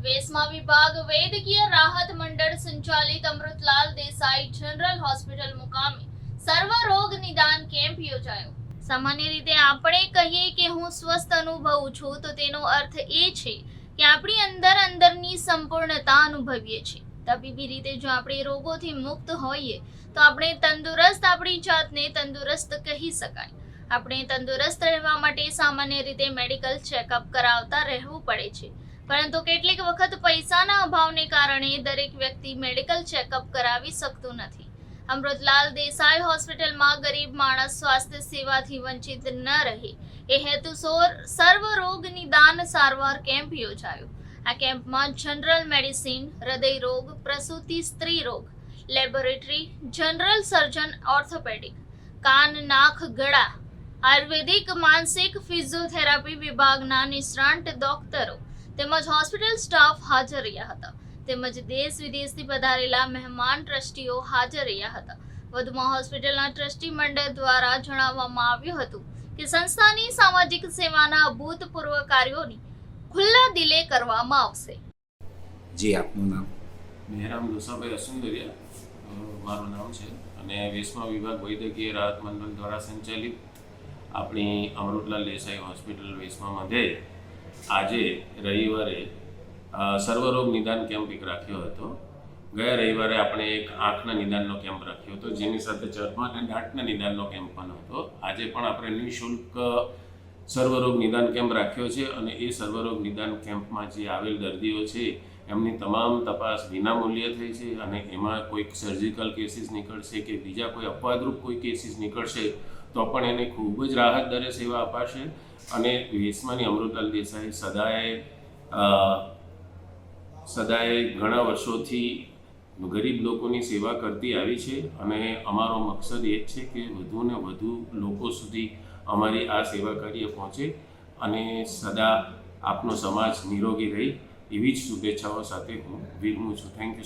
વેસ્મા વિભાગ વૈદ્યકીય રાહત મંડળ સંચાલિત અમૃતલાલ દેસાઈ જનરલ હોસ્પિટલ મુકામે સર્વરોગ નિદાન કેમ્પ યોજાયો। સામાન્ય રીતે આપણે કહીએ કે હું સ્વસ્થ અનુભવું છું તો તેનો અર્થ એ છે કે આપણી અંદરની સંપૂર્ણતા અનુભવીએ છીએ। તબીબી રીતે જો આપણે રોગોથી મુક્ત હોઈએ તો આપણે તંદુરસ્ત આપણી જાતને તંદુરસ્ત કહી શકાય। આપણે તંદુરસ્ત રહેવા માટે સામાન્ય રીતે મેડિકલ ચેકઅપ કરાવતા રહેવું પડે છે, પરંતુ કેટલીક વખત પૈસાના અભાવને કારણે દરેક વ્યક્તિ મેડિકલ ચેકઅપ કરાવી શકતું નથી। અમૃતલાલ દેસાઈ હોસ્પિટલમાં ગરીબ માણસ સ્વાસ્થ્ય સેવાથી વંચિત ન રહે એ હેતુસર સર્વરોગ નિદાન સારવાર કેમ્પ યોજાયો। આ કેમ્પમાં જનરલ મેડિસિન, હૃદય રોગ, પ્રસૂતિ, સ્ત્રી રોગ, લેબોરેટરી, જનરલ સર્જન, ઓર્થોપેડિક, કાન, નાક, ગળા, આયુર્વેદિક, માનસિક, ફિઝિયોથેરાપી વિભાગના નિષ્ણાત ડોક્ટરો તેમજ હોસ્પિટલ સ્ટાફ હાજર રહ્યા હતા, તેમજ દેશ વિદેશથી પધારેલા મહેમાન ટ્રસ્ટીઓ હાજર રહ્યા હતા। વધુમાં હોસ્પિટલના ટ્રસ્ટી મંડળ દ્વારા જણાવવામાં આવ્યું હતું કે સંસ્થાની સામાજિક સેવાના અભૂતપૂર્વ કાર્યોની ખુલ્લા દિલે કરવામાં આવશે। જી, આપનું નામ? મેહરામ દોસાભાઈ અસુંદરિયા મારું નામ છે અને વેસ્મા વિભાગ વૈદ્યકીય રાહત મંડળ દ્વારા સંચાલિત આપણી અમૃતલાલ દેસાઈ હોસ્પિટલ વેસ્મા મધ્યે આજે રવિવારે સર્વરોગ નિદાન કેમ્પ એક રાખ્યો હતો। ગયા રવિવારે આપણે એક આંખના નિદાનનો કેમ્પ રાખ્યો હતો, જેની સાથે ચર્મા અને દાંતના નિદાનનો કેમ્પ પણ હતો। આજે પણ આપણે નિઃશુલ્ક સર્વરોગ નિદાન કેમ્પ રાખ્યો છે અને એ સર્વરોગ નિદાન કેમ્પમાં જે આવેલ દર્દીઓ છે એમની તમામ તપાસ વિનામૂલ્યે થઈ છે અને એમાં કોઈક સર્જિકલ કેસીસ નીકળશે કે બીજા કોઈ અપવાદરૂપ કોઈ કેસીસ નીકળશે તો પણ એને ખૂબ જ રાહત દરે સેવા અપાશે। અને વેસ્માની અમૃતલાલ દેસાઈ સદાય ઘણા વર્ષોથી ગરીબ લોકોની સેવા કરતી આવી છે અને અમારો મકસદ એ જ છે કે વધુને વધુ લોકો સુધી અમારી આ સેવા કાર્ય પહોંચે અને સદા આપનો સમાજ નિરોગી રહે એવી જ શુભેચ્છાઓ સાથે હું વિરમું છું। Thank you.